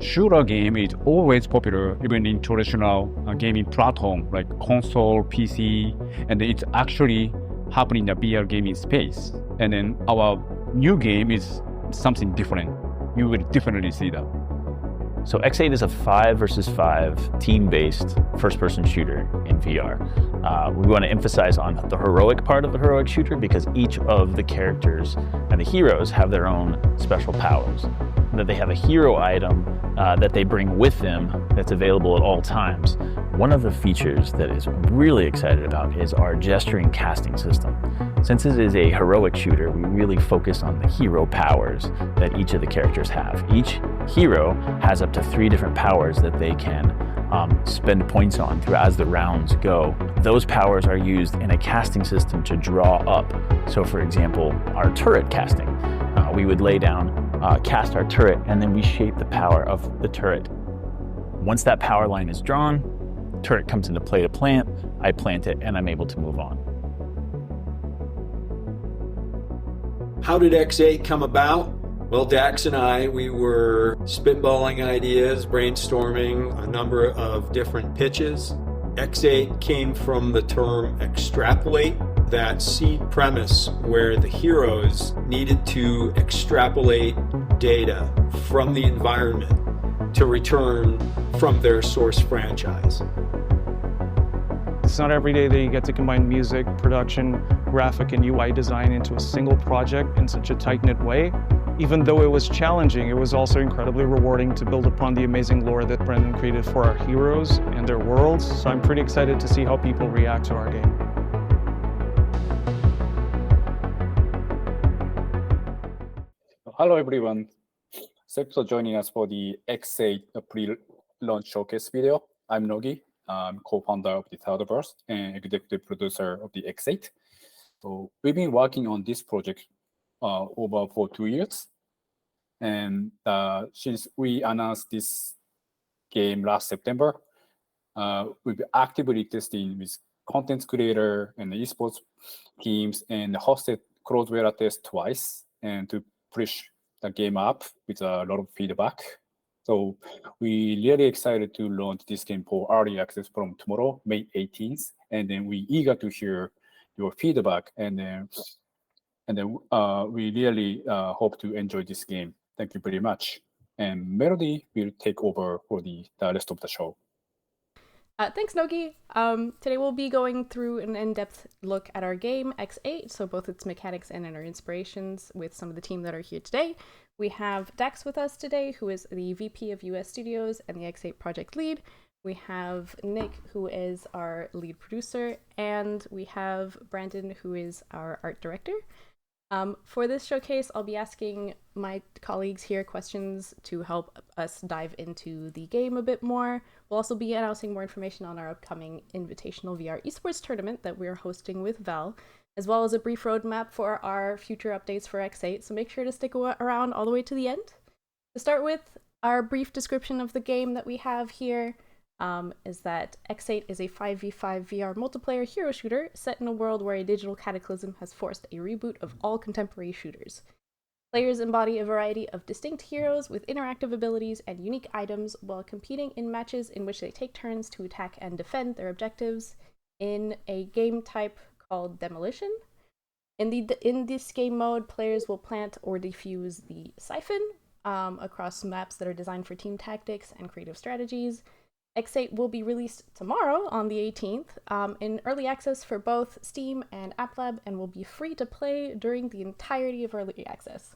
shooter game is always popular, even in traditional gaming platform like console, PC, and it's actually happening in the VR gaming space. And then our new game is something different. You will definitely see that. So X8 is a 5 versus 5 team-based first-person shooter in VR. We want to emphasize on the heroic part of the heroic shooter because each of the characters and the heroes have their own special powers. That they have a hero item that they bring with them that's available at all times. One of the features that is really excited about is our gesturing casting system. Since it is a heroic shooter, we really focus on the hero powers that each of the characters have. Each hero has up to 3 different powers that they can spend points on as the rounds go. Those powers are used in a casting system to draw up. So for example, our turret casting. We would lay down, cast our turret, and then we shape the power of the turret. Once that power line is drawn, turret comes into play to plant, I plant it, and I'm able to move on. How did X8 come about? Well, Dax and I, we were spitballing ideas, brainstorming a number of different pitches. X8 came from the term extrapolate, that seed premise where the heroes needed to extrapolate data from the environment to return from their source franchise. It's not every day that you get to combine music, production, graphic, and UI design into a single project in such a tight-knit way. Even though it was challenging, it was also incredibly rewarding to build upon the amazing lore that Brendan created for our heroes and their worlds, so I'm pretty excited to see how people react to our game. Hello everyone. Thanks for joining us for the X8 pre-launch showcase video. I'm Nogi. I'm co-founder of the Thirdverse and executive producer of the X8. So we've been working on this project over for 2 years. And since we announced this game last September, we've been actively testing with content creator and the eSports teams and hosted closed beta test twice and to push the game up with a lot of feedback. So we really excited to launch this game for early access from tomorrow, May 18th, and then we eager to hear your feedback, and then we really hope to enjoy this game. Thank you very much. And Melody will take over for the rest of the show. Thanks, Nogi. Today we'll be going through an in-depth look at our game, X8, so both its mechanics and our inspirations with some of the team that are here today. We have Dax with us today, who is the VP of US Studios and the X8 project lead. We have Nick, who is our lead producer, and we have Brandon, who is our art director. For this showcase, I'll be asking my colleagues here questions to help us dive into the game a bit more. We'll also be announcing more information on our upcoming Invitational VR eSports tournament that we're hosting with Val, as well as a brief roadmap for our future updates for X8, so make sure to stick around all the way to the end. To start with, our brief description of the game that we have here is that X8 is a 5v5 VR multiplayer hero shooter set in a world where a digital cataclysm has forced a reboot of all contemporary shooters. Players embody a variety of distinct heroes with interactive abilities and unique items while competing in matches in which they take turns to attack and defend their objectives in a game type called Demolition. In this game mode, players will plant or defuse the Syphon across maps that are designed for team tactics and creative strategies. X8 will be released tomorrow on the 18th in early access for both Steam and App Lab, and will be free to play during the entirety of early access.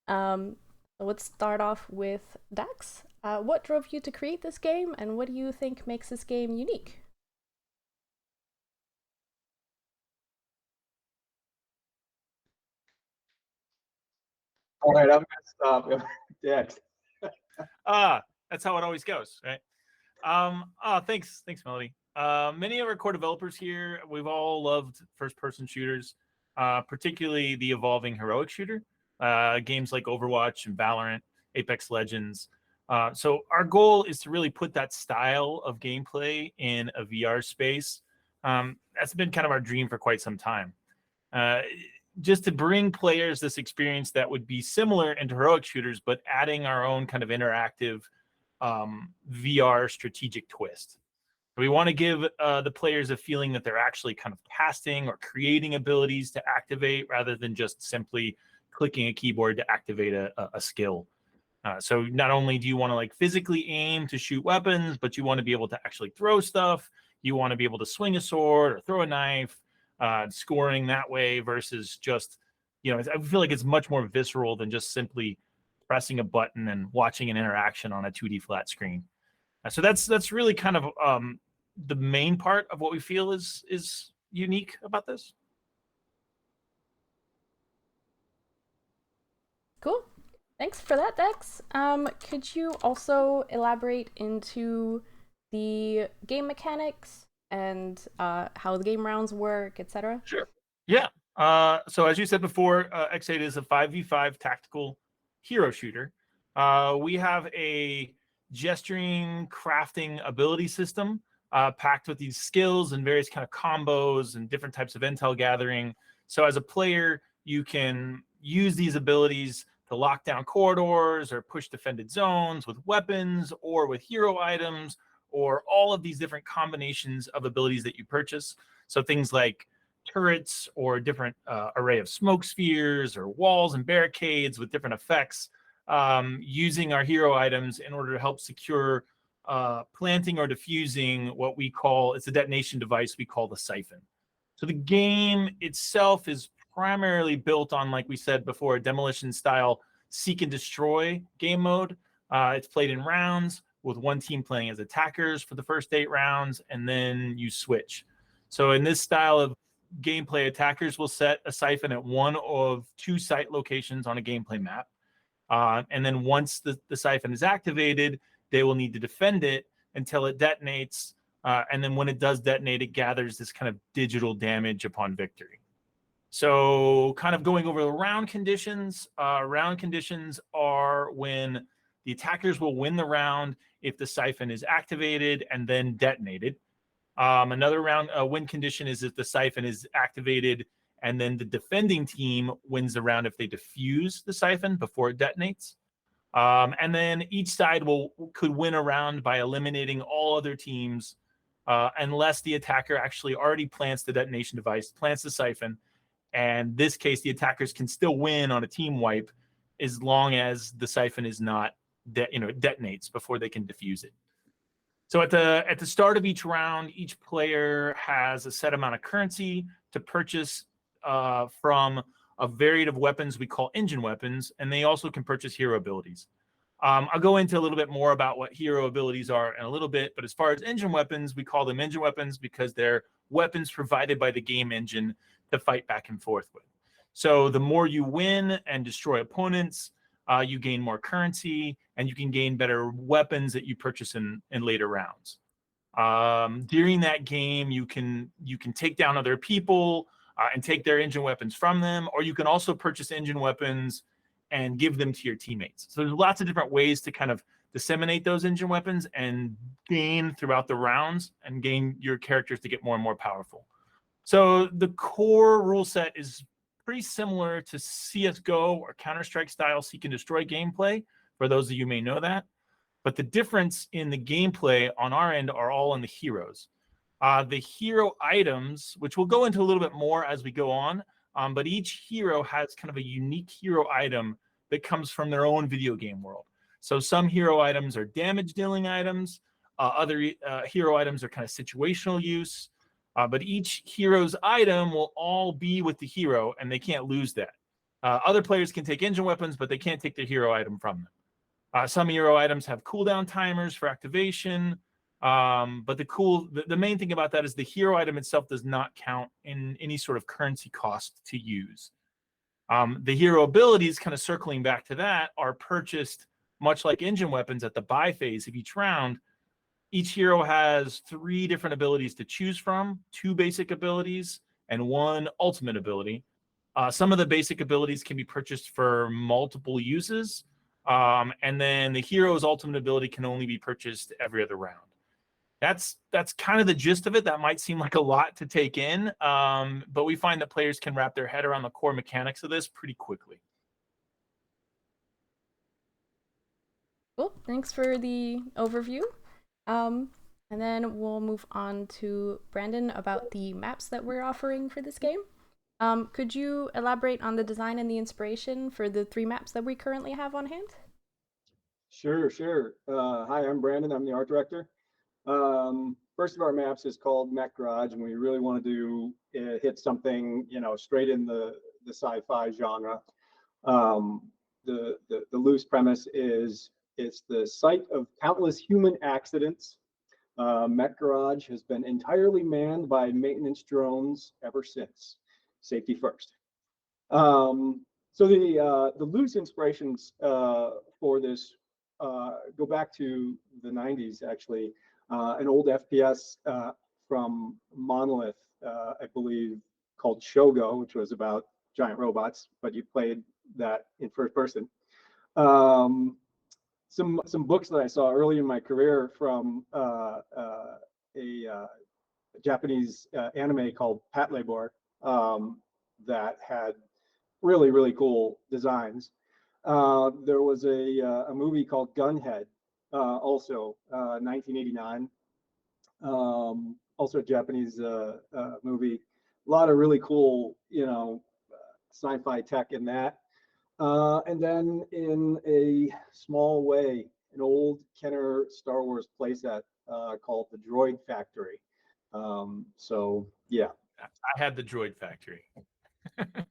Let's start off with Dax. What drove you to create this game, and what do you think makes this game unique? All right, I'm gonna stop. Yeah. That's how it always goes, right? Thanks, Melody. Many of our core developers here, we've all loved first-person shooters, particularly the evolving heroic shooter, games like Overwatch and Valorant, Apex Legends. So our goal is to really put that style of gameplay in a VR space. That's been kind of our dream for quite some time. just to bring players this experience that would be similar into heroic shooters, but adding our own kind of interactive VR strategic twist. We want to give the players a feeling that they're actually kind of casting or creating abilities to activate rather than just simply clicking a keyboard to activate a skill. So not only do you want to like physically aim to shoot weapons, but you want to be able to actually throw stuff. You want to be able to swing a sword or throw a knife, scoring that way versus just, you know, I feel like it's much more visceral than just simply pressing a button and watching an interaction on a 2D flat screen. So that's really kind of the main part of what we feel is unique about this. Cool. Thanks for that, Dex. Could you also elaborate into the game mechanics and how the game rounds work, etc.? Sure. Yeah. So as you said before, X8 is a 5v5 tactical hero shooter. We have a gesturing crafting ability system packed with these skills and various kind of combos and different types of intel gathering. So as a player, you can use these abilities to lock down corridors or push defended zones with weapons or with hero items or all of these different combinations of abilities that you purchase. So things like turrets or different array of smoke spheres or walls and barricades with different effects, using our hero items in order to help secure planting or defusing what we call, it's a detonation device we call the Syphon. So the game itself is primarily built on, like we said before, a Demolition style seek and destroy game mode. It's played in rounds with one team playing as attackers for the first 8 rounds, and then you switch. So in this style of gameplay, attackers will set a Syphon at one of 2 site locations on a gameplay map. And then once the Syphon is activated, they will need to defend it until it detonates. And then when it does detonate, it gathers this kind of digital damage upon victory. So kind of going over the round conditions. Round conditions are when the attackers will win the round if the Syphon is activated and then detonated. Another round win condition is if the Syphon is activated and then the defending team wins the round if they defuse the Syphon before it detonates. And then each side could win a round by eliminating all other teams unless the attacker actually already plants the detonation device, plants the Syphon. And in this case, the attackers can still win on a team wipe as long as the Syphon is not, detonates before they can defuse it. So at the start of each round, each player has a set amount of currency to purchase from a varied of weapons we call engine weapons, and they also can purchase hero abilities. I'll go into a little bit more about what hero abilities are in a little bit, but as far as engine weapons, we call them engine weapons because they're weapons provided by the game engine to fight back and forth with. So the more you win and destroy opponents, you gain more currency, and you can gain better weapons that you purchase in later rounds. During that game, you can take down other people and take their engine weapons from them, or you can also purchase engine weapons and give them to your teammates. So there's lots of different ways to kind of disseminate those engine weapons and gain throughout the rounds and gain your characters to get more and more powerful. So the core rule set is pretty similar to CSGO or Counter-Strike style seek and destroy gameplay, for those of you who may know that. But the difference in the gameplay on our end are all in the heroes. The hero items, which we'll go into a little bit more as we go on, but each hero has kind of a unique hero item that comes from their own video game world. So some hero items are damage dealing items. Other hero items are kind of situational use. But each hero's item will all be with the hero, and they can't lose that. Other players can take engine weapons, but they can't take their hero item from them. Some hero items have cooldown timers for activation. But the main thing about that is the hero item itself does not count in any sort of currency cost to use. The hero abilities, kind of circling back to that, are purchased much like engine weapons at the buy phase of each round. Each hero has 3 different abilities to choose from, 2 basic abilities and 1 ultimate ability. Some of the basic abilities can be purchased for multiple uses. And then the hero's ultimate ability can only be purchased every other round. that's kind of the gist of it. That might seem like a lot to take in, but we find that players can wrap their head around the core mechanics of this pretty quickly. Cool. Thanks for the overview. And then we'll move on to Brandon about the maps that we're offering for this game. Could you elaborate on the design and the inspiration for the 3 maps that we currently have on hand? Sure. Hi, I'm Brandon. I'm the art director. First of our maps is called Mech Garage, and we really want to hit something, straight in the sci-fi genre. The loose premise is it's the site of countless human accidents. Mech Garage has been entirely manned by maintenance drones ever since. Safety first. So the loose inspirations for this go back to the 90s, actually. An old FPS from Monolith, I believe, called Shogo, which was about giant robots, but you played that in first person. Some books that I saw early in my career from a Japanese anime called Pat Labor that had really cool designs. There was a movie called Gunhead, also 1989. Also a Japanese movie. A lot of really cool, sci-fi tech in that. And then in a small way, an old Kenner Star Wars playset called the Droid Factory. So yeah. I had the Droid Factory.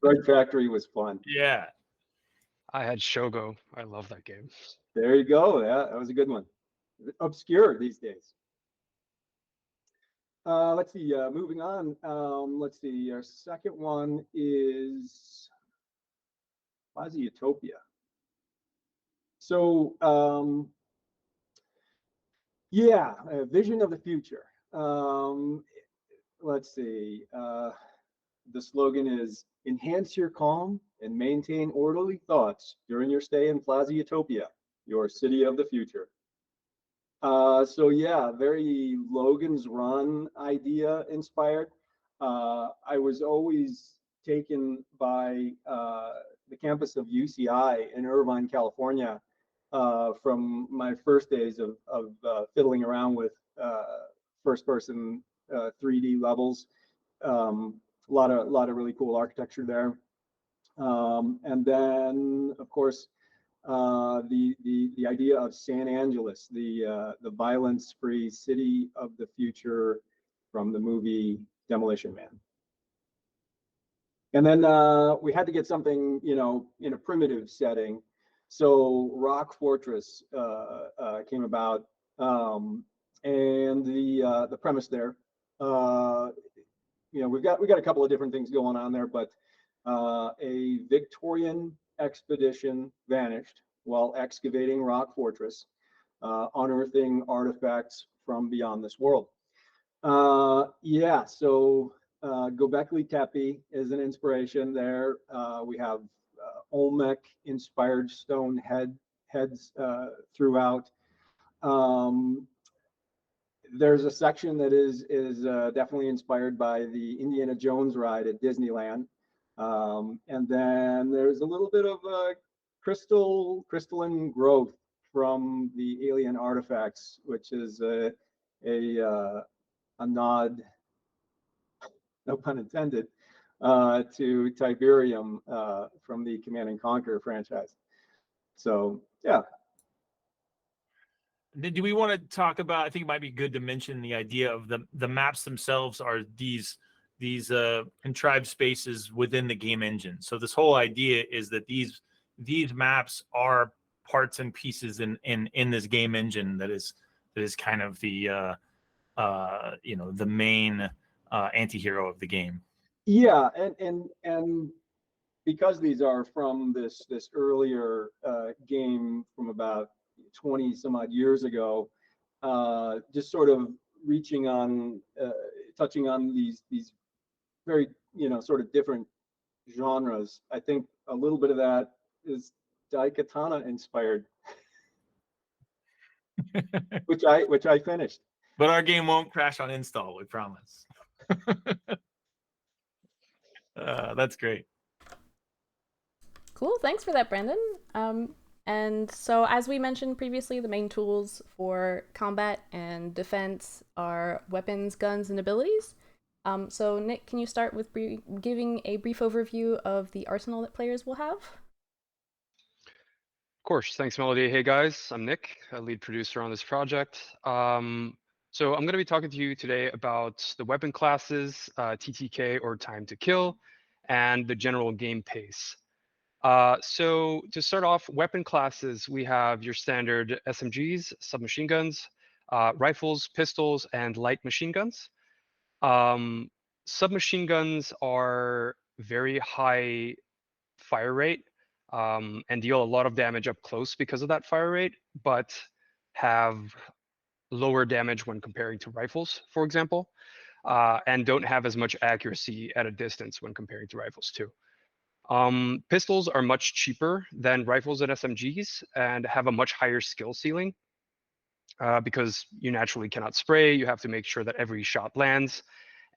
Droid Factory was fun. Yeah. I had Shogo. I love that game. There you go. Yeah, that was a good one. Obscure these days. Let's see. Moving on. Let's see. Our second one is Plaza Utopia. So, yeah, a vision of the future. Let's see. The slogan is enhance your calm and maintain orderly thoughts during your stay in Plaza Utopia, your city of the future. So yeah, very Logan's Run idea inspired. I was always taken by the campus of UCI in Irvine, California, from my first days of fiddling around with first-person 3D levels. A lot of really cool architecture there, and then of course the idea of San Angeles, the violence-free city of the future from the movie Demolition Man. And then we had to get something, in a primitive setting. So Rock Fortress came about, and the premise there. We've got a couple of different things going on there, but a Victorian expedition vanished while excavating Rock Fortress, unearthing artifacts from beyond this world. Yeah, so Göbekli Tepe is an inspiration there. We have Olmec inspired stone heads throughout. There's a section that is definitely inspired by the Indiana Jones ride at Disneyland. And then there's a little bit of crystalline growth from the alien artifacts, which is a nod, no pun intended, to Tiberium from the Command and Conquer franchise. So yeah. Do we want to talk about, I think it might be good to mention the idea of the maps themselves are these contrived spaces within the game engine. So this whole idea is that these maps are parts and pieces in this game engine that is kind of the the main anti-hero of the game. Yeah, and because these are from this earlier game from about 20 some odd years ago, just sort of reaching on, touching on these very sort of different genres. I think a little bit of that is Daikatana inspired, which I finished. But our game won't crash on install, we promise. That's great. Cool, thanks for that, Brandon. And so, as we mentioned previously, the main tools for combat and defense are weapons, guns, and abilities. So, Nick, can you start with giving a brief overview of the arsenal that players will have? Of course, thanks, Melody. Hey guys, I'm Nick, a lead producer on this project. So I'm going to be talking to you today about the weapon classes, TTK or time to kill, and the general game pace. So to start off, weapon classes, we have your standard SMGs, submachine guns, rifles, pistols, and light machine guns. Submachine guns are very high fire rate and deal a lot of damage up close because of that fire rate, but have lower damage when comparing to rifles, for example, and don't have as much accuracy at a distance when comparing to rifles too. Pistols are much cheaper than rifles and SMGs and have a much higher skill ceiling because you naturally cannot spray. You have to make sure that every shot lands.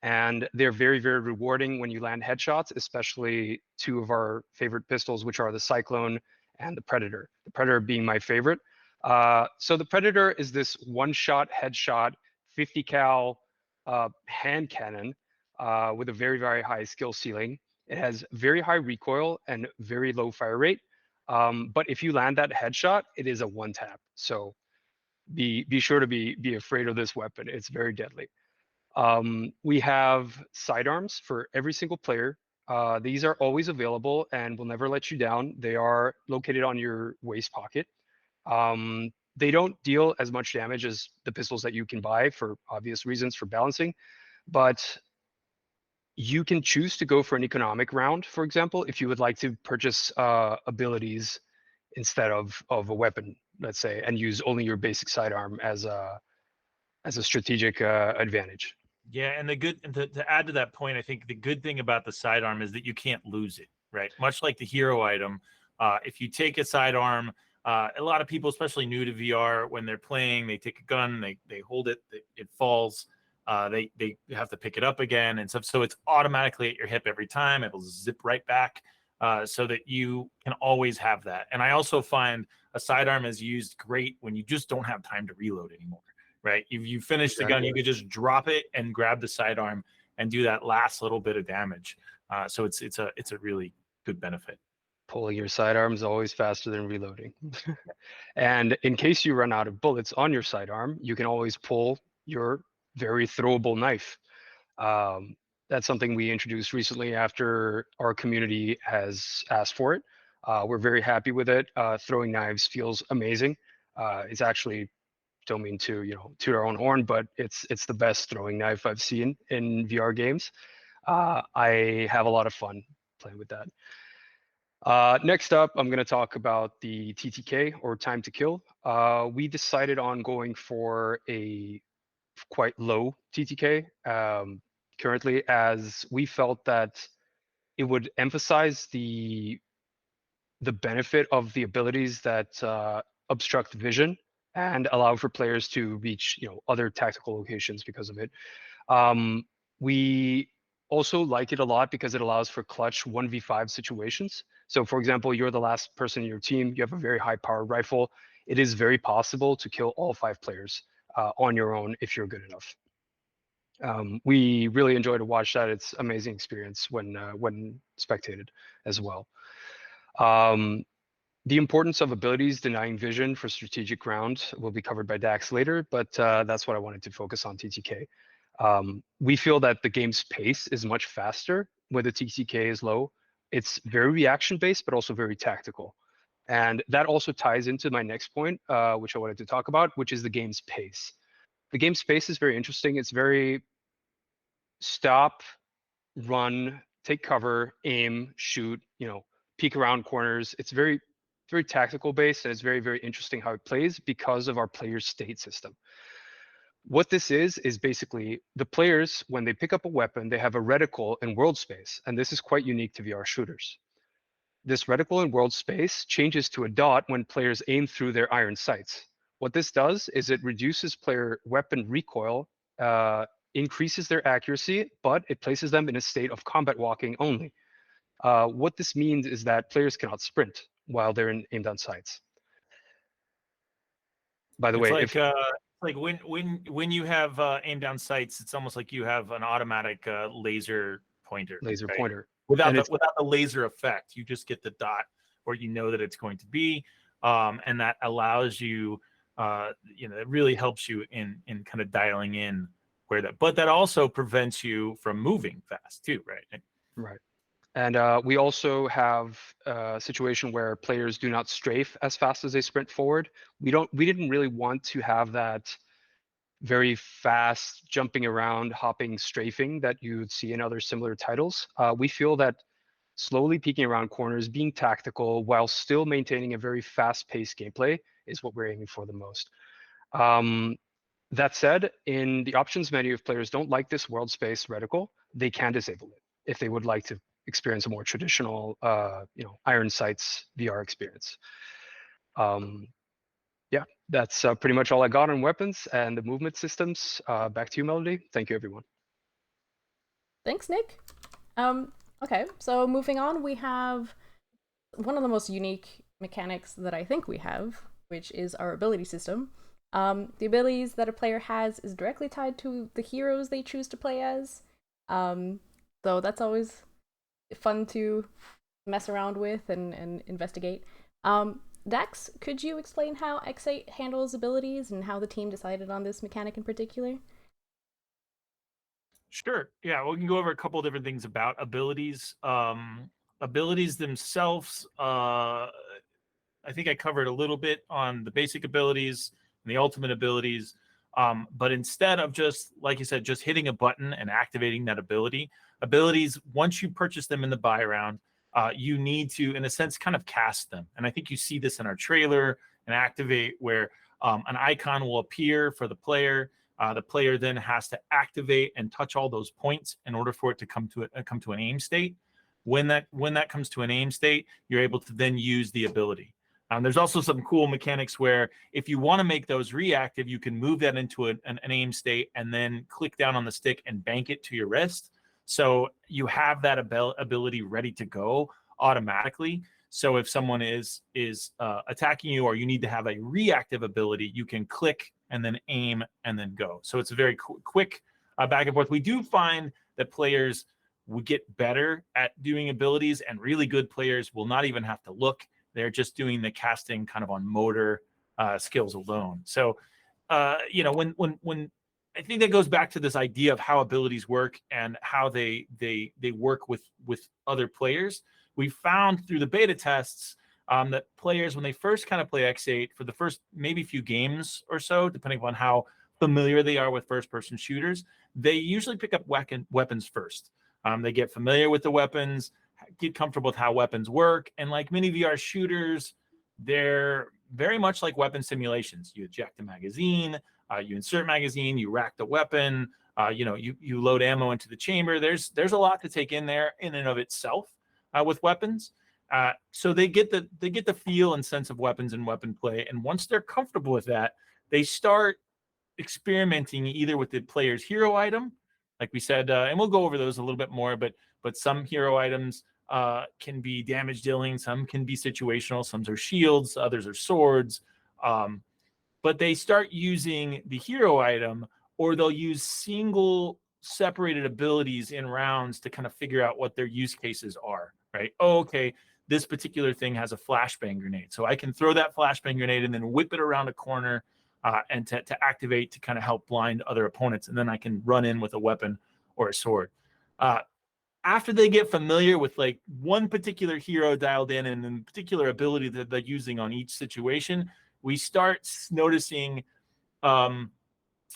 And they're very, very rewarding when you land headshots, especially two of our favorite pistols, which are the Cyclone and the Predator. The Predator being my favorite. So the Predator is this one-shot headshot, 50 cal hand cannon with a very, very high skill ceiling. It has very high recoil and very low fire rate. But if you land that headshot, it is a one-tap. So be sure to be afraid of this weapon. It's very deadly. We have sidearms for every single player. These are always available and will never let you down. They are located on your waist pocket. They don't deal as much damage as the pistols that you can buy for obvious reasons for balancing, but you can choose to go for an economic round, for example, if you would like to purchase abilities instead of a weapon, let's say, and use only your basic sidearm as a strategic advantage. Yeah, and to add to that point, I think the good thing about the sidearm is that you can't lose it, right? Much like the hero item, if you take a sidearm, a lot of people, especially new to VR, when they're playing, they take a gun, they hold it, it falls, they have to pick it up again and stuff. So it's automatically at your hip every time. It'll zip right back so that you can always have that. And I also find a sidearm is used great when you just don't have time to reload anymore. Right, if you finish the gun, you could just drop it and grab the sidearm and do that last little bit of damage. So it's a really good benefit. Pulling your sidearm is always faster than reloading. And in case you run out of bullets on your sidearm, you can always pull your very throwable knife. That's something we introduced recently after our community has asked for it. We're very happy with it. Throwing knives feels amazing. It's actually, don't mean to toot our own horn, but it's the best throwing knife I've seen in VR games. I have a lot of fun playing with that. Next up, I'm going to talk about the TTK or time to kill. We decided on going for a quite low TTK currently, as we felt that it would emphasize the benefit of the abilities that obstruct vision and allow for players to reach other tactical locations because of it. We also like it a lot because it allows for clutch 1v5 situations. So for example, you're the last person in your team, you have a very high powered rifle. It is very possible to kill all 5 players on your own if you're good enough. We really enjoy to watch that. It's amazing experience when spectated as well. The importance of abilities denying vision for strategic round will be covered by Dax later, but that's what I wanted to focus on TTK. We feel that the game's pace is much faster when the TTK is low. It's very reaction-based, but also very tactical. And that also ties into my next point, which I wanted to talk about, which is the game's pace. The game's pace is very interesting. It's very stop, run, take cover, aim, shoot, peek around corners. It's very tactical based, and it's very, very interesting how it plays because of our player state system. What this is basically the players, when they pick up a weapon, they have a reticle in world space, and this is quite unique to VR shooters. This reticle in world space changes to a dot when players aim through their iron sights. What this does is it reduces player weapon recoil, increases their accuracy, but it places them in a state of combat walking only. What this means is that players cannot sprint while they're in aim down sights. By the It's way, like when you have aim down sights, it's almost like you have an automatic laser pointer. laser right? pointer. Without And without the laser effect, you just get the dot where you know that it's going to be, and that allows you, it really helps you in kind of dialing in where that. But that also prevents you from moving fast too, right? Right. And we also have a situation where players do not strafe as fast as they sprint forward. We didn't really want to have that very fast jumping around, hopping, strafing that you would see in other similar titles. We feel that slowly peeking around corners, being tactical while still maintaining a very fast-paced gameplay is what we're aiming for the most. That said, in the options menu, if players don't like this world space reticle, they can disable it if they would like to experience a more traditional, iron sights VR experience. Yeah, that's pretty much all I got on weapons and the movement systems. Back to you, Melody. Thank you, everyone. Thanks, Nick. Okay, so moving on, we have one of the most unique mechanics that I think we have, which is our ability system. The abilities that a player has is directly tied to the heroes they choose to play as. So that's always fun to mess around with and investigate. Dax, could you explain how X8 handles abilities and how the team decided on this mechanic in particular? Sure. Yeah, we can go over a couple of different things about abilities. Abilities themselves, I think I covered a little bit on the basic abilities and the ultimate abilities. But instead of just, like you said, just hitting a button and activating that abilities, once you purchase them in the buy round, you need to, in a sense, kind of cast them. And I think you see this in our trailer and activate where an icon will appear for the player. The player then has to activate and touch all those points in order for it to come to an aim state. When that comes to an aim state, you're able to then use the ability. There's also some cool mechanics where if you want to make those reactive, you can move that into an aim state and then click down on the stick and bank it to your wrist. So you have that ability ready to go automatically. So if someone is attacking you or you need to have a reactive ability, you can click and then aim and then go. So it's a very quick back and forth. We do find that players will get better at doing abilities, and really good players will not even have to look. They're just doing the casting kind of on motor skills alone. So, when I think that goes back to this idea of how abilities work and how they work with other players. We found through the beta tests that players, when they first kind of play X8 for the first maybe few games or so, depending upon how familiar they are with first-person shooters, they usually pick up weapons first. They get familiar with the weapons, get comfortable with how weapons work, and like many VR shooters, they're very much like weapon simulations. You eject a magazine, you insert magazine, you rack the weapon, you load ammo into the chamber. There's a lot to take in there in and of itself with weapons. So they get the feel and sense of weapons and weapon play, and once they're comfortable with that, they start experimenting either with the player's hero item, like we said, and we'll go over those a little bit more. But some hero items can be damage dealing, some can be situational, some are shields, others are swords. But they start using the hero item, or they'll use single separated abilities in rounds to kind of figure out what their use cases are, right? Oh, okay, this particular thing has a flashbang grenade, so I can throw that flashbang grenade and then whip it around a corner and to activate to kind of help blind other opponents, and then I can run in with a weapon or a sword. After they get familiar with like one particular hero dialed in and a particular ability that they're using on each situation, we start noticing them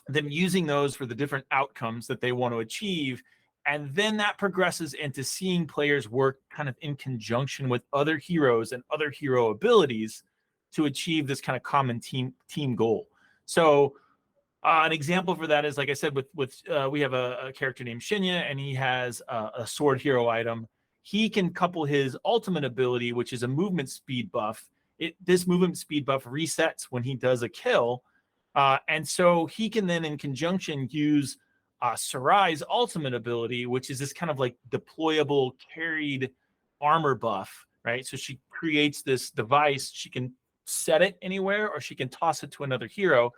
using those for the different outcomes that they want to achieve. And then that progresses into seeing players work kind of in conjunction with other heroes and other hero abilities to achieve this kind of common team goal. So an example for that is, like I said, we have a character named Shinya, and he has a sword hero item. He can couple his ultimate ability, which is a movement speed buff, this movement speed buff resets when he does a kill. And so he can then in conjunction use Sarai's ultimate ability, which is this kind of like deployable carried armor buff, right? So she creates this device. She can set it anywhere or she can toss it to another hero.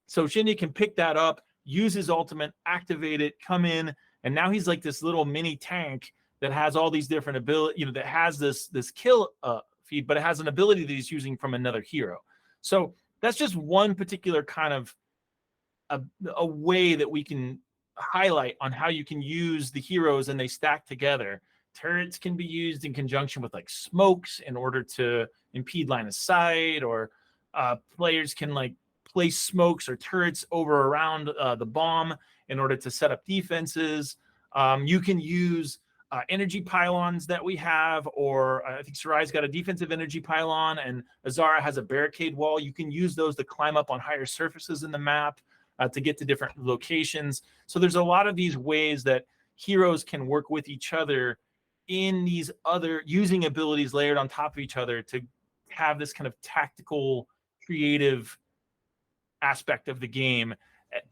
So Shinya can pick that up, use his ultimate, activate it, come in, and now he's like this little mini tank that has all these different ability, that has this kill feed, but it has an ability that he's using from another hero. So that's just one particular kind of a way that we can highlight on how you can use the heroes and they stack together. Turrets can be used in conjunction with like smokes in order to impede line of sight, or players can like place smokes or turrets over around the bomb in order to set up defenses. You can use energy pylons that we have, or I think Sarai's got a defensive energy pylon and Izara has a barricade wall. You can use those to climb up on higher surfaces in the map to get to different locations. So there's a lot of these ways that heroes can work with each other in these other using abilities layered on top of each other to have this kind of tactical, creative aspect of the game.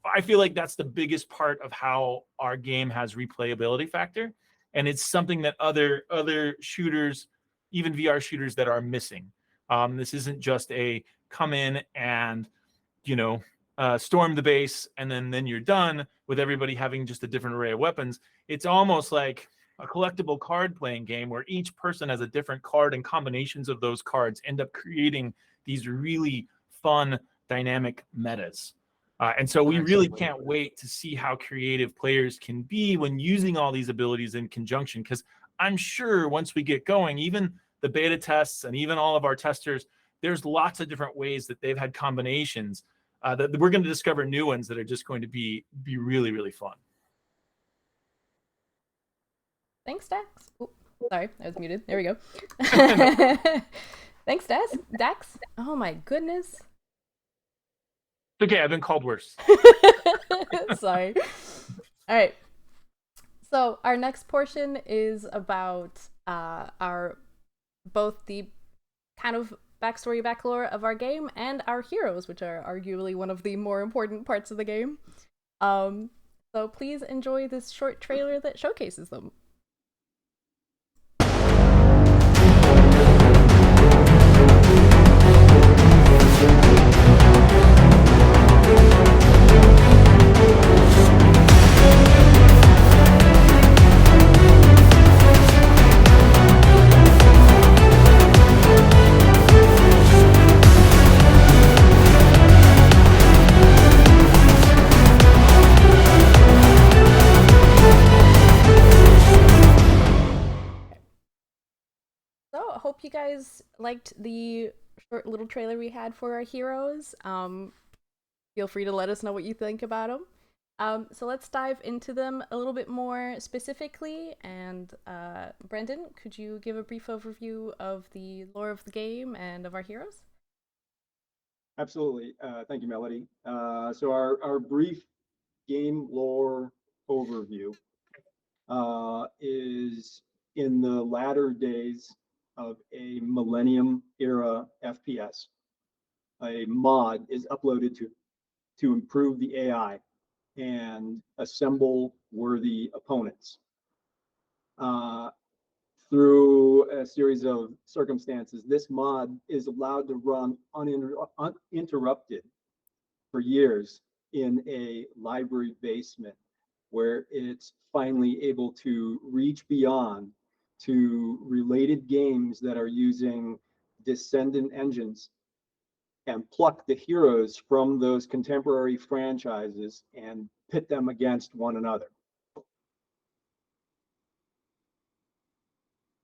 I feel like that's the biggest part of how our game has replayability factor. And it's something that other shooters, even VR shooters, that are missing. This isn't just a come in and, storm the base and then you're done with everybody having just a different array of weapons. It's almost like a collectible card playing game where each person has a different card, and combinations of those cards end up creating these really fun, dynamic metas. And so we really can't wait to see how creative players can be when using all these abilities in conjunction, because I'm sure once we get going, even the beta tests and even all of our testers, there's lots of different ways that they've had combinations that we're going to discover new ones that are just going to be really, really fun. Thanks, Dax. Ooh, sorry, I was muted. There we go. Thanks, Dax. Oh my goodness. Okay, I've been called worse. Sorry. All right. So our next portion is about both the kind of backstory, backlore of our game and our heroes, which are arguably one of the more important parts of the game. So please enjoy this short trailer that showcases them. So I hope you guys liked the short little trailer we had for our heroes. Feel free to let us know what you think about them. So let's dive into them a little bit more specifically. And Brendan, could you give a brief overview of the lore of the game and of our heroes? Absolutely. Thank you, Melody. So our brief game lore overview is in the latter days of a Millennium era FPS. A mod is uploaded to improve the AI and assemble worthy opponents. Through a series of circumstances, this mod is allowed to run uninterrupted for years in a library basement, where it's finally able to reach beyond to related games that are using descendant engines and pluck the heroes from those contemporary franchises and pit them against one another.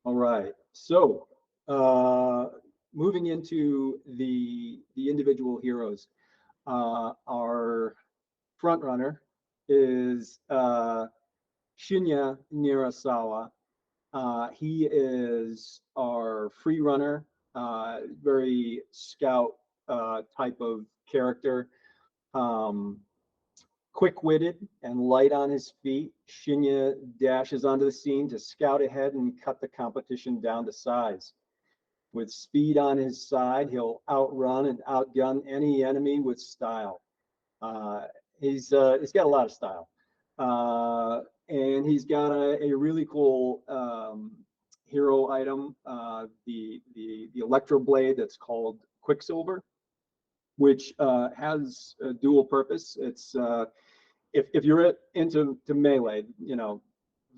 All right, so moving into the individual heroes, our front runner is Shinya Nirasawa. He is our free runner, very scout type of character. Quick-witted and light on his feet, Shinya dashes onto the scene to scout ahead and cut the competition down to size. With speed on his side, he'll outrun and outgun any enemy with style. He's got a lot of style. And he's got a really cool hero item, the electro blade that's called Quicksilver, which has a dual purpose. It's if you're into melee,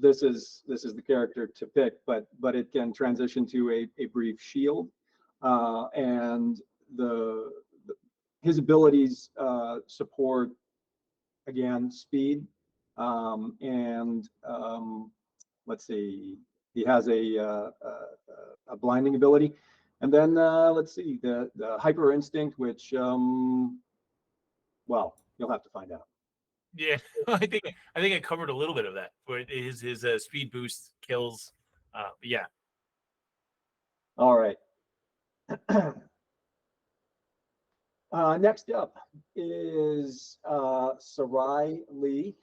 this is the character to pick, but it can transition to a brief shield, and his abilities support, again, speed, and let's see, he has a blinding ability, and then let's see, the hyper instinct, which well, you'll have to find out. Yeah, I think I covered a little bit of that. Where his speed boost kills. Yeah. All right. Next up is Sarai Lee.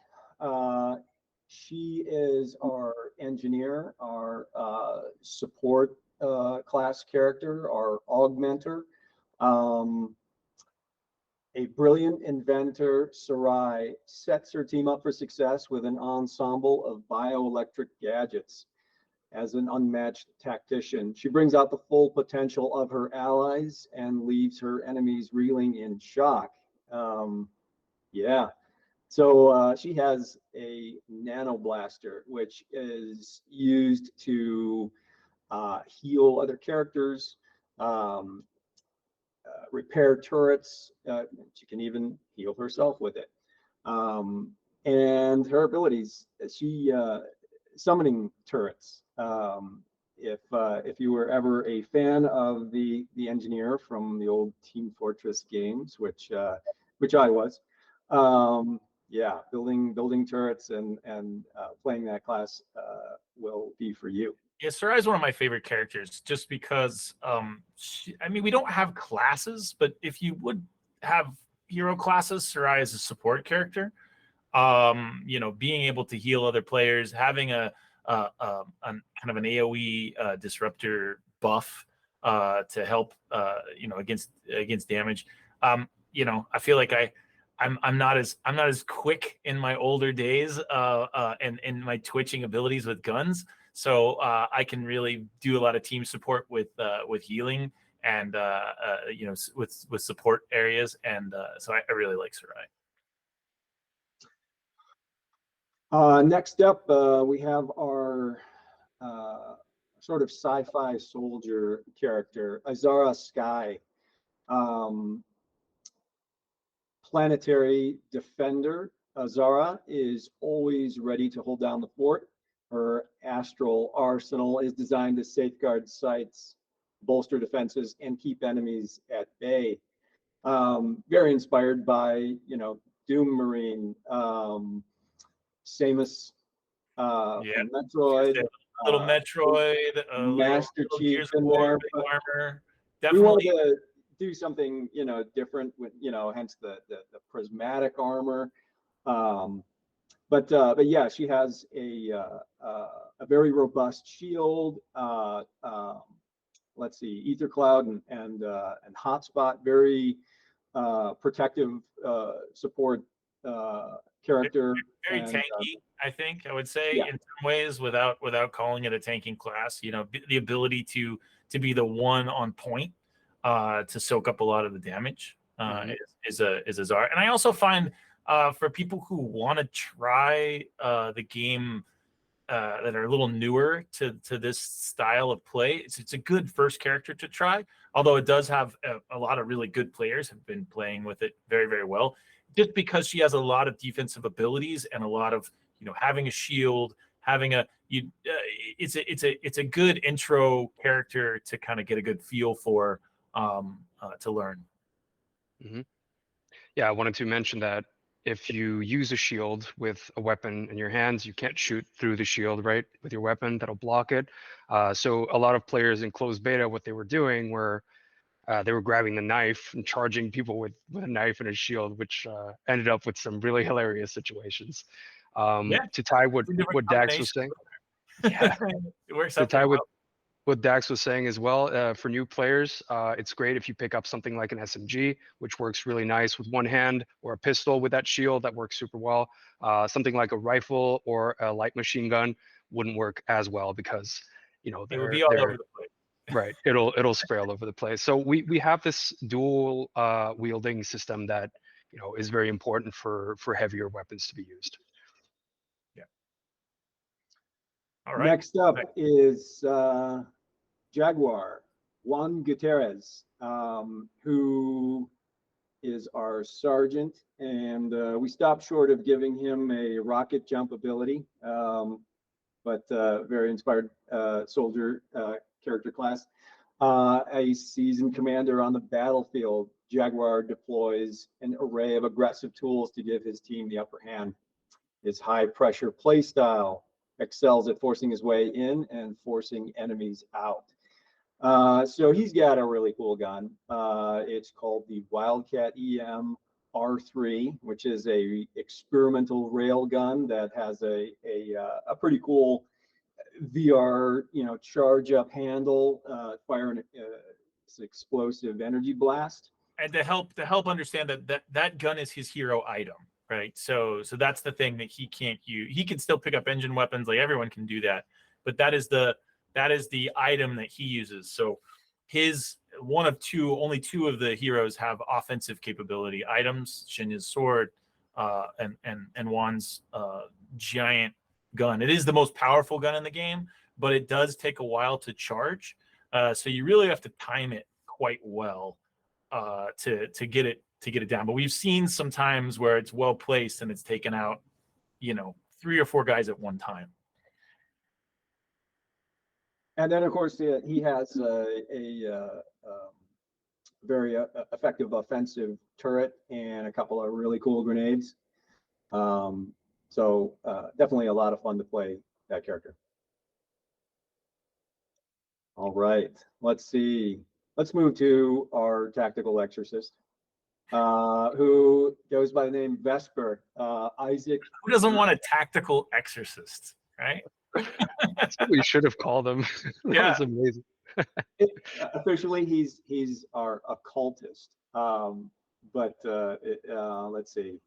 She is our engineer, our support class character, our augmenter. A brilliant inventor, Sarai sets her team up for success with an ensemble of bioelectric gadgets. As an unmatched tactician, she brings out the full potential of her allies and leaves her enemies reeling in shock. Yeah. So she has a nanoblaster, which is used to heal other characters, repair turrets. She can even heal herself with it. And her abilities, she summoning turrets. If you were ever a fan of the engineer from the old Team Fortress games, which I was, yeah, building turrets and playing that class will be for you. Yeah, Sarai is one of my favorite characters, just because I mean, we don't have classes, but if you would have hero classes, Sarai is a support character. Being able to heal other players, having a kind of an AoE disruptor buff to help against damage. I feel like I'm not as quick in my older days and in my twitching abilities with guns. So I can really do a lot of team support with healing and with support areas, and so I really like Sarai. Next up, we have our sort of sci-fi soldier character, Izara Sky. Planetary defender, Izara is always ready to hold down the fort. Her astral arsenal is designed to safeguard sites, bolster defenses, and keep enemies at bay. Very inspired by, Doom Marine, Samus, from Metroid. Little Metroid, Master Chief Gears in of War, there. armor. We wanted Definitely. to do something, different with, hence the prismatic armor. But yeah, she has a very robust shield. Let's see, Ether Cloud and Hotspot, very protective support character. Very tanky, I think I would say, yeah. in some ways, without calling it a tanking class. The ability to be the one on point to soak up a lot of the damage is Izara. And I also find for people who want to try the game that are a little newer to this style of play, it's a good first character to try. Although it does have a lot of really good players have been playing with it very, very well. Just because she has a lot of defensive abilities and a lot of having a shield, having it's a good intro character to kind of get a good feel for to learn. Mm-hmm. Yeah, I wanted to mention that if you use a shield with a weapon in your hands, you can't shoot through the shield, right? With your weapon, that'll block it. So a lot of players in closed beta, what they were doing were they were grabbing the knife and charging people with a knife and a shield, which ended up with some really hilarious situations. To tie what Dax was saying, yeah, it works out to tie well. what Dax was saying as well. For new players, it's great if you pick up something like an SMG, which works really nice with one hand, or a pistol with that shield that works super well. Something like a rifle or a light machine gun wouldn't work as well because, you know, It would be all over the place. right. It'll spray all over the place. So we have this dual wielding system that, you know, is very important for heavier weapons to be used. Yeah. All right. Next up is Jaguar, Juan Gutierrez, who is our sergeant, and we stopped short of giving him a rocket jump ability, but very inspired soldier character class. A seasoned commander on the battlefield, Jaguar deploys an array of aggressive tools to give his team the upper hand. His high-pressure play style excels at forcing his way in and forcing enemies out. So he's got a really cool gun. It's called the Wildcat EM R3, which is a experimental rail gun that has a pretty cool VR, charge up handle, fire an explosive energy blast. And to help understand that gun is his hero item, right? So that's the thing that he can't use. He can still pick up engine weapons, like everyone can do that, but that is the item that he uses. So his only two of the heroes have offensive capability items: Shinya's sword, and Juan's giant gun. It is the most powerful gun in the game, but it does take a while to charge. So you really have to time it quite well to get it down. But we've seen some times where it's well placed and it's taken out, 3 or 4 guys at one time. And then, of course, he has a very effective offensive turret and a couple of really cool grenades. So definitely a lot of fun to play that character. All right, let's see. Let's move to our tactical exorcist, who goes by the name Vesper, Isaac. Who doesn't want a tactical exorcist, right? That's what we should have called him. That was amazing. Officially, he's our occultist. But let's see.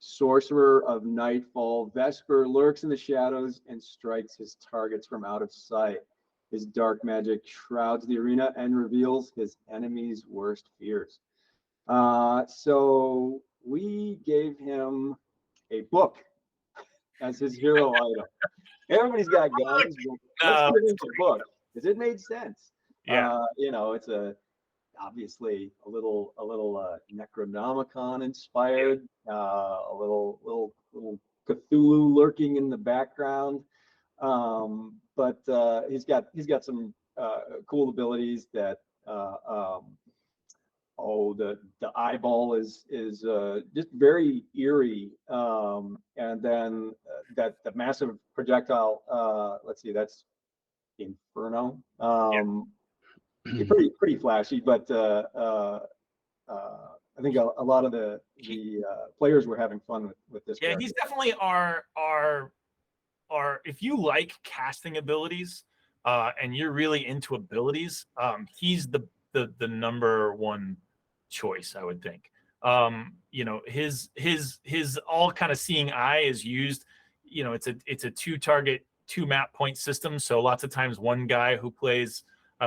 Sorcerer of Nightfall, Vesper lurks in the shadows and strikes his targets from out of sight. His dark magic shrouds the arena and reveals his enemy's worst fears. So we gave him a book as his hero item. Everybody's got guns. Let's give him a book because it made sense. Yeah. It's obviously a little Necronomicon inspired, a little Cthulhu lurking in the background. But he's got some cool abilities that the eyeball is just very eerie, and then that the massive projectile. Let's see, that's Inferno. Pretty flashy, but I think a lot of the players were having fun with this. Yeah, character. he's definitely our if you like casting abilities and you're really into abilities, he's the number one choice, I would think. His all kind of seeing eye is used. It's a 2-target 2-map point system, so lots of times one guy who plays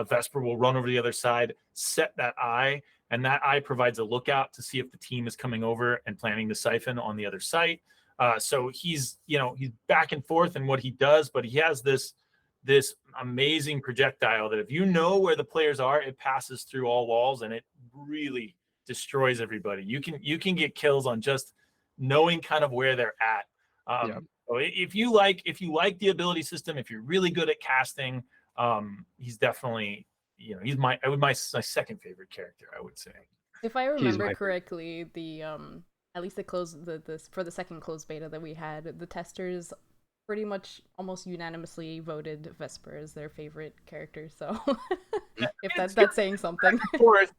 Vesper will run over to the other side, set that eye, and that eye provides a lookout to see if the team is coming over and planning the Syphon on the other site. So he's back and forth in what he does, but he has this amazing projectile that if you know where the players are, it passes through all walls and it really destroys everybody. You can get kills on just knowing kind of where they're at. So if you like the ability system, if you're really good at casting, he's definitely he's my second favorite character, I would say. If I remember correctly, the at least for the second closed beta that we had, the testers pretty much almost unanimously voted Vesper as their favorite character. So if that's saying something. Of course,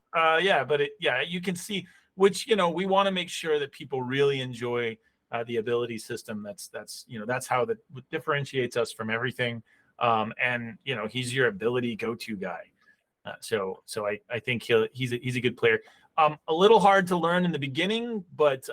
you can see which we want to make sure that people really enjoy the ability system. That's how that differentiates us from everything. and he's your ability go-to guy. So I think he's a good player. A little hard to learn in the beginning, but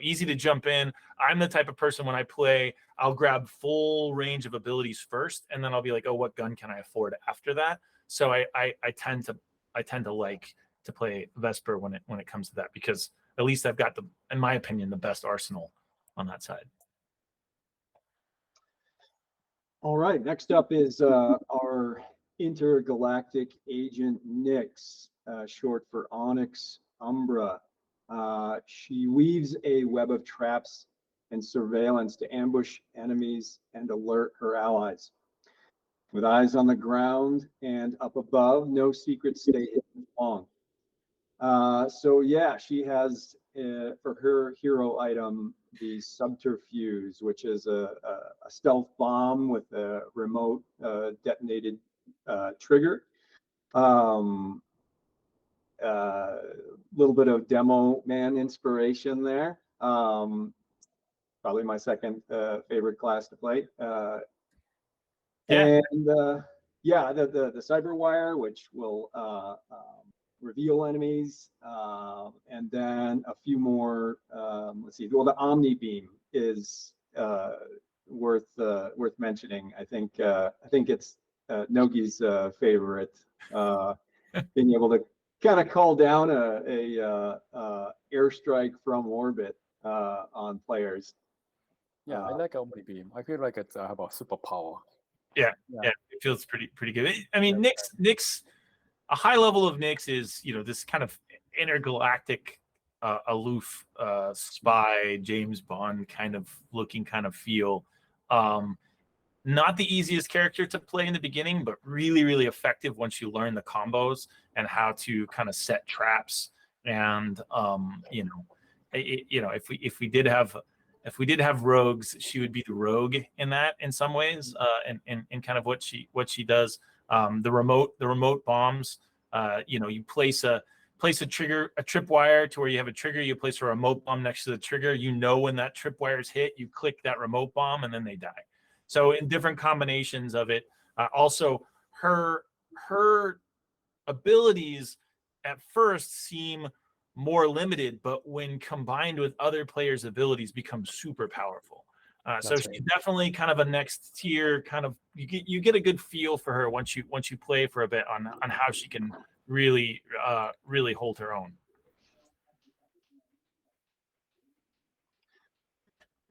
easy to jump in. I'm the type of person when I play, I'll grab full range of abilities first, and then I'll be like, oh, what gun can I afford after that? So I tend to like to play Vesper when it comes to that, because at least I've got in my opinion, the best arsenal on that side. All right, next up is our intergalactic agent Nyx, short for Onyx Umbra. She weaves a web of traps and surveillance to ambush enemies and alert her allies. With eyes on the ground and up above, no secrets stay hidden long. So yeah, she has for her hero item the subterfuge, which is a stealth bomb with a remote detonated trigger. Little bit of demo man inspiration there. Probably my second favorite class to play. Yeah. And yeah, the Cyberwire, which will reveal enemies, and then a few more. Let's see. Well, the Omni Beam is worth mentioning. I think it's Nogi's favorite. Being able to kind of call down a airstrike from orbit on players. Yeah, I like Omni Beam. I feel like it's have a superpower. Yeah, it feels pretty good. I mean, Nyx, a high level of Nyx is this kind of intergalactic, aloof spy, James Bond kind of looking, kind of feel. Not the easiest character to play in the beginning, but really, really effective once you learn the combos and how to kind of set traps. And if we did have rogues, she would be the rogue in that, in some ways, in kind of what she does. The remote bombs, you place a trigger, a tripwire to where you have a trigger, you place a remote bomb next to the trigger, when that tripwire is hit, you click that remote bomb and then they die. So in different combinations of it. Also, her abilities at first seem more limited, but when combined with other players' abilities, become super powerful. So she's definitely kind of a next tier kind of. You get a good feel for her once you play for a bit on how she can really hold her own.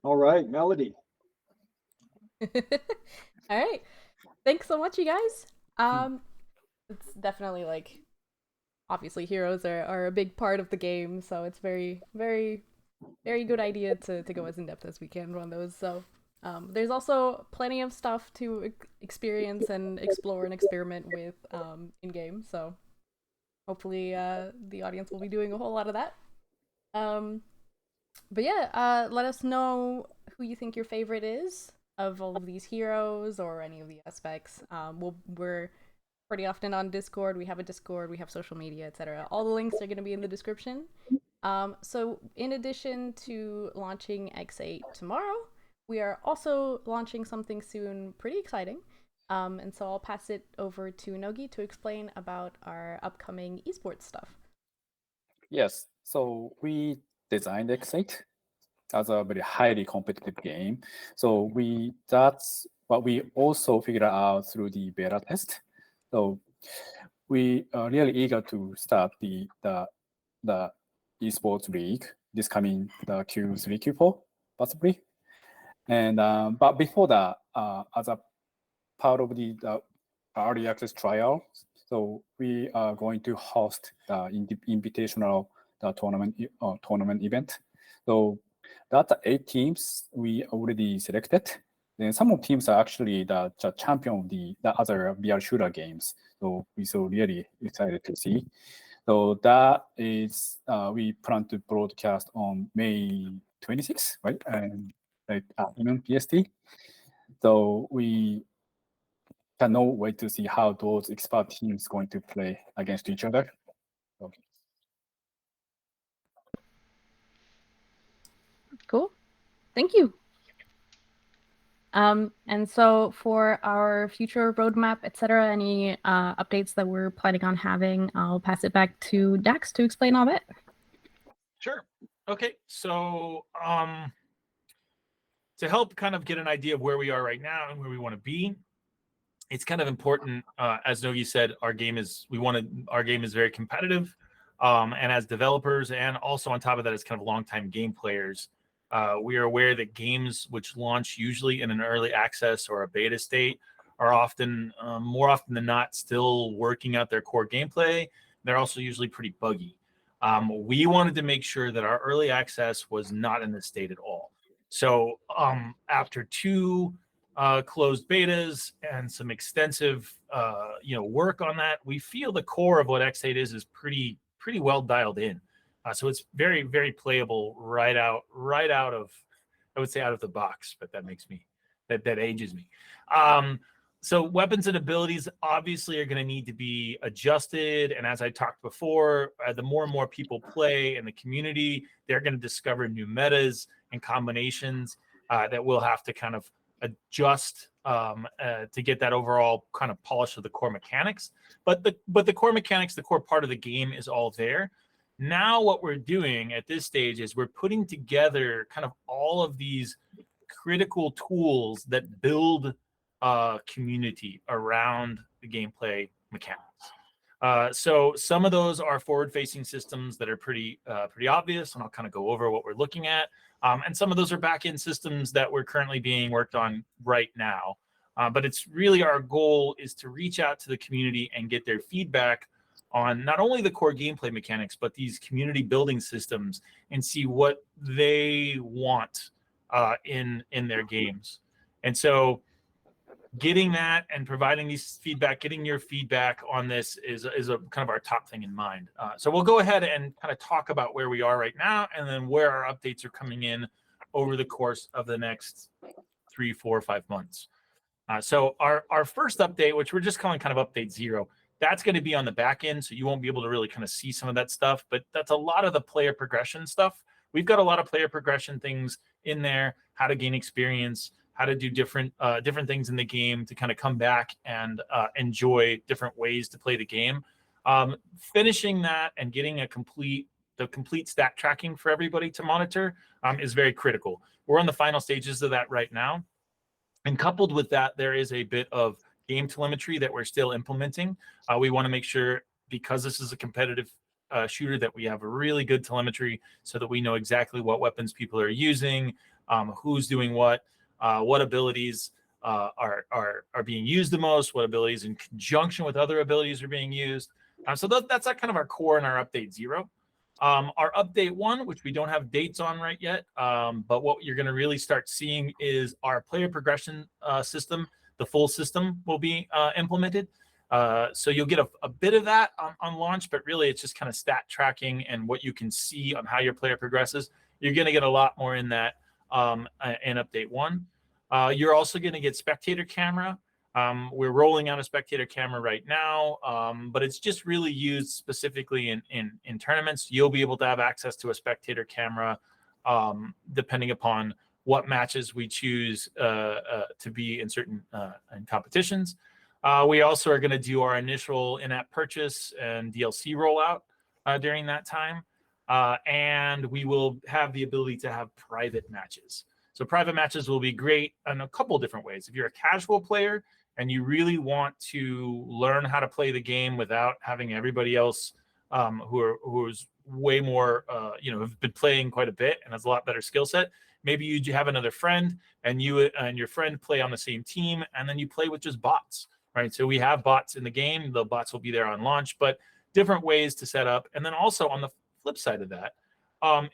All right, Melody. All right, thanks so much, you guys. It's definitely obviously heroes are a big part of the game, so it's very good idea to go as in depth as we can on those. So there's also plenty of stuff to experience and explore and experiment with in game. So hopefully the audience will be doing a whole lot of that. But yeah, let us know who you think your favorite is of all of these heroes or any of the aspects. We're pretty often on Discord. We have a Discord, we have social media, etc. All the links are going to be in the description. So in addition to launching X8 tomorrow, we are also launching something soon pretty exciting. And so I'll pass it over to Nogi to explain about our upcoming eSports stuff. Yes, so we designed X8 as a very highly competitive game. So that's what we also figured out through the beta test. So we are really eager to start the eSports league this coming the Q3, Q4 possibly. And but before that, as a part of the early access trial, so we are going to host the invitational tournament event. So that's 8 teams we already selected. Then some of teams are actually the champion of the other VR shooter games. So we're so really excited to see. So that is we plan to broadcast on May 26th, right? And afternoon PST. So we cannot wait to see how those expert teams going to play against each other. Okay. Cool. Thank you. And so for our future roadmap, etc., any updates that we're planning on having, I'll pass it back to Dax to explain all that. Sure. Okay. So to help kind of get an idea of where we are right now and where we want to be, it's kind of important, as Nogi said, our game is very competitive, and as developers, and also on top of that, as kind of longtime game players, we are aware that games which launch usually in an early access or a beta state are often, more often than not, still working out their core gameplay. They're also usually pretty buggy. We wanted to make sure that our early access was not in this state at all. So after 2 closed betas and some extensive work on that, we feel the core of what X8 is pretty well dialed in. So it's very, very playable right out of, I would say, out of the box, but that makes me that ages me. So weapons and abilities obviously are going to need to be adjusted, and as I talked before, the more and more people play in the community, they're going to discover new metas and combinations that we'll have to kind of adjust to get that overall kind of polish of the core mechanics. But the core mechanics, the core part of the game is all there. Now what we're doing at this stage is we're putting together kind of all of these critical tools that build community around the gameplay mechanics. So some of those are forward-facing systems that are pretty obvious, and I'll kind of go over what we're looking at. And some of those are back-end systems that we're currently being worked on right now. But it's really our goal is to reach out to the community and get their feedback on not only the core gameplay mechanics, but these community building systems, and see what they want in their games. And so getting that and providing these feedback, getting your feedback on this is a kind of our top thing in mind. So we'll go ahead and kind of talk about where we are right now, and then where our updates are coming in over the course of the next 3, 4, 5 months. So our first update, which we're just calling kind of update 0, that's going to be on the back end, so you won't be able to really kind of see some of that stuff, but that's a lot of the player progression stuff. We've got a lot of player progression things in there, how to gain experience, how to do different things in the game to kind of come back and enjoy different ways to play the game. Finishing that and getting the complete stat tracking for everybody to monitor is very critical. We're on the final stages of that right now. And coupled with that, there is a bit of game telemetry that we're still implementing. We want to make sure, because this is a competitive shooter, that we have a really good telemetry so that we know exactly what weapons people are using, who's doing what abilities are being used the most, what abilities in conjunction with other abilities are being used. So that's kind of our core in our update 0. Our update 1, which we don't have dates on right yet, but what you're going to really start seeing is our player progression system. The full system will be implemented. So you'll get a bit of that on launch, but really it's just kind of stat tracking and what you can see on how your player progresses. You're going to get a lot more in that in update 1. You're also going to get spectator camera. We're rolling out a spectator camera right now, but it's just really used specifically in tournaments. You'll be able to have access to a spectator camera depending upon what matches we choose to be in certain in competitions. We also are going to do our initial in-app purchase and DLC rollout during that time. And we will have the ability to have private matches. So private matches will be great in a couple different ways. If you're a casual player and you really want to learn how to play the game without having everybody else who's way more, have been playing quite a bit and has a lot better skill set, maybe you have another friend and you and your friend play on the same team, and then you play with just bots, right? So we have bots in the game. The bots will be there on launch, but different ways to set up. And then also on the flip side of that,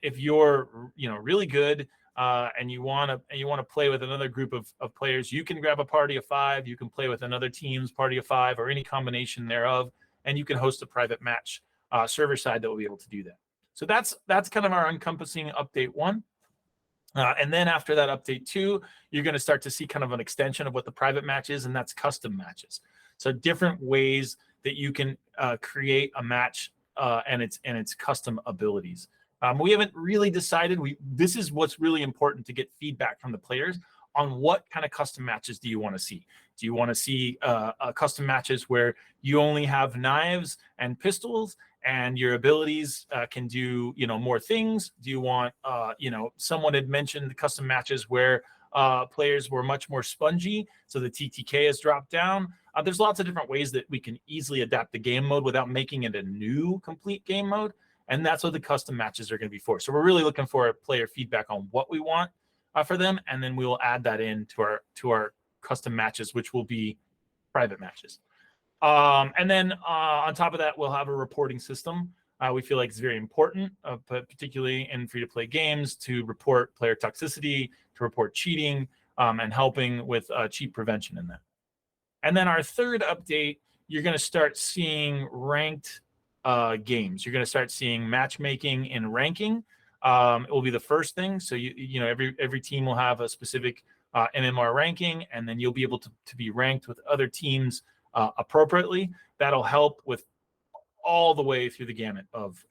if you're really good and you want to play with another group of players, you can grab a party of 5. You can play with another team's party of 5 or any combination thereof, and you can host a private match server side that will be able to do that. So that's kind of our encompassing update 1. And then after that update 2, you're going to start to see kind of an extension of what the private match is, and that's custom matches. So different ways that you can create a match and its custom abilities. We haven't really decided. This is what's really important to get feedback from the players on what kind of custom matches do you want to see. Do you want to see custom matches where you only have knives and pistols and your abilities can do, more things? Do you want, someone had mentioned custom matches where players were much more spongy, so the TTK has dropped down. There's lots of different ways that we can easily adapt the game mode without making it a new complete game mode. And that's what the custom matches are going to be for. So we're really looking for player feedback on what we want for them, and then we will add that in to our custom matches, which will be private matches. And then on top of that, we'll have a reporting system. We feel like it's very important, but particularly in free-to-play games, to report player toxicity, to report cheating, and helping with cheat prevention in that. And then our third update, you're going to start seeing ranked games. You're going to start seeing matchmaking and ranking. It will be the first thing. So every team will have a specific MMR ranking, and then you'll be able to be ranked with other teams appropriately. That'll help with all the way through the gamut of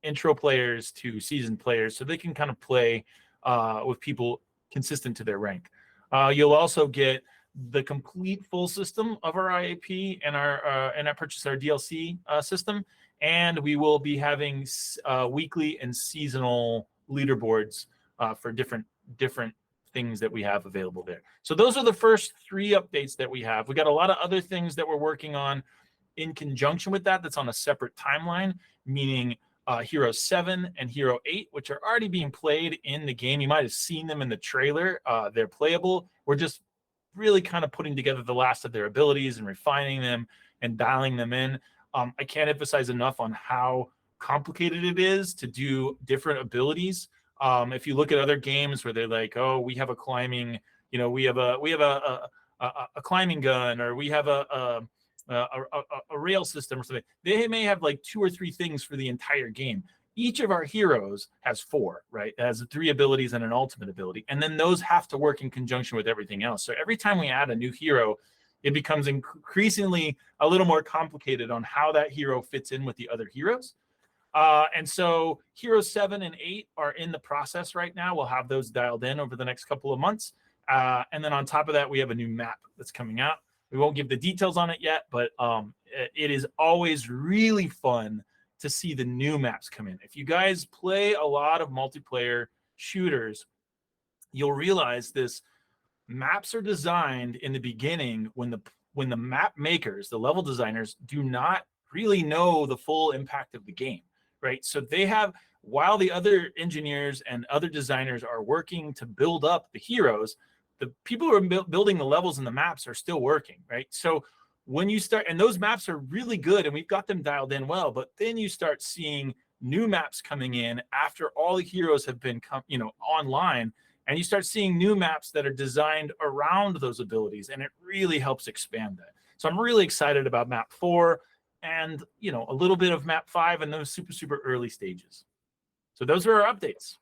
intro players to seasoned players, so they can kind of play with people consistent to their rank. You'll also get the complete full system of our IAP and our purchase our DLC system, and we will be having weekly and seasonal leaderboards for different things that we have available there. So those are the first 3 updates that we have. We got a lot of other things that we're working on in conjunction with that's on a separate timeline, meaning Hero 7 and Hero 8, which are already being played in the game. You might have seen them in the trailer. They're playable. We're just really kind of putting together the last of their abilities and refining them and dialing them in. I can't emphasize enough on how complicated it is to do different abilities. If you look at other games where they're like, oh, we have a climbing, we have a climbing gun, or we have a rail system or something. They may have like 2 or 3 things for the entire game. Each of our heroes has 4, right? It has 3 abilities and an ultimate ability. And then those have to work in conjunction with everything else. So every time we add a new hero, it becomes increasingly a little more complicated on how that hero fits in with the other heroes. And so Heroes 7 and 8 are in the process right now. We'll have those dialed in over the next couple of months. And then on top of that, we have a new map that's coming out. We won't give the details on it yet, but it is always really fun to see the new maps come in. If you guys play a lot of multiplayer shooters, you'll realize this. Maps are designed in the beginning when the map makers, the level designers, do not really know the full impact of the game, right? So they have, while the other engineers and other designers are working to build up the heroes, the people who are building the levels and the maps are still working, right? So when you start, and those maps are really good and we've got them dialed in well, but then you start seeing new maps coming in after all the heroes have been online, and you start seeing new maps that are designed around those abilities, and it really helps expand that. So I'm really excited about map 4 and a little bit of map 5 and those super early stages. So those are our updates.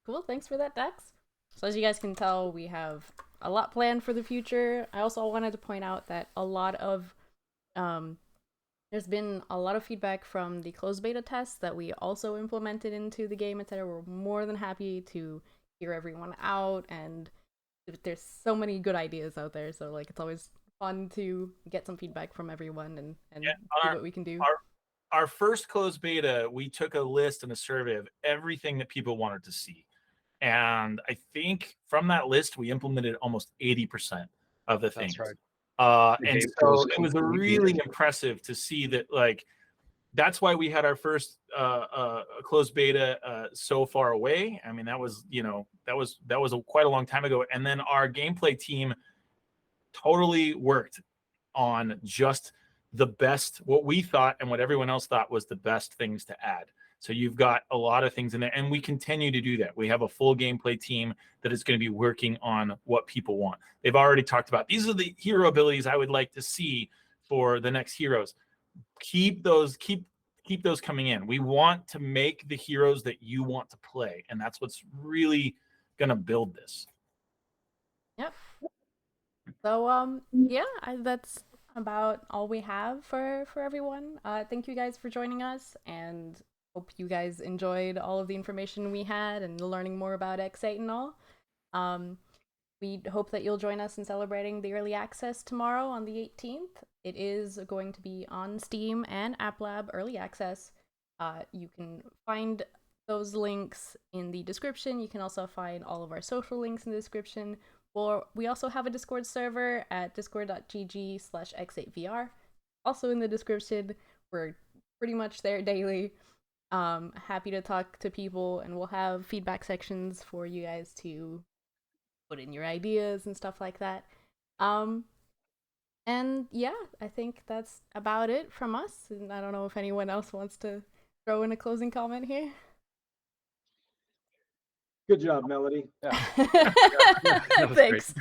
Cool, thanks for that, Dex. So as you guys can tell, we have a lot planned for the future. I also wanted to point out that there's been a lot of feedback from the closed beta tests that we also implemented into the game, etc. We're more than happy to hear everyone out, and there's so many good ideas out there. So it's always fun to get some feedback from everyone and see what we can do. Our first closed beta, we took a list and a survey of everything that people wanted to see. And I think from that list, we implemented almost 80% of the things. That's right. And so it was really impressive to see that, that's why we had our first closed beta so far away. I mean, that was quite a long time ago. And then our gameplay team totally worked on just the best, what we thought and what everyone else thought was the best things to add. So you've got a lot of things in there, and we continue to do that. We have a full gameplay team that is going to be working on what people want. They've already talked about, these are the hero abilities I would like to see for the next heroes. Keep those coming in. We want to make the heroes that you want to play, and that's what's really going to build this. Yep. So that's about all we have for everyone. Thank you guys for joining us, and hope you guys enjoyed all of the information we had and learning more about X8 and all. We hope that you'll join us in celebrating the early access tomorrow on the 18th. It is going to be on Steam and App Lab early access. You can find those links in the description. You can also find all of our social links in the description. We also have a Discord server at discord.gg/x8vr. Also in the description. We're pretty much there daily. Happy to talk to people, and we'll have feedback sections for you guys to put in your ideas and stuff like that. And yeah, I think that's about it from us. And I don't know if anyone else wants to throw in a closing comment here. Good job, Melody. Thanks.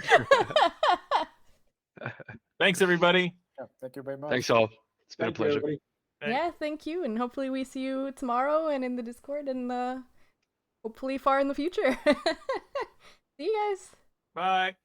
Thanks, everybody. Yeah, thank you very much. Thanks all. It's been a Thank you, pleasure. everybody. Yeah, thank you. And hopefully we see you tomorrow and in the Discord and hopefully far in the future. See you guys. Bye.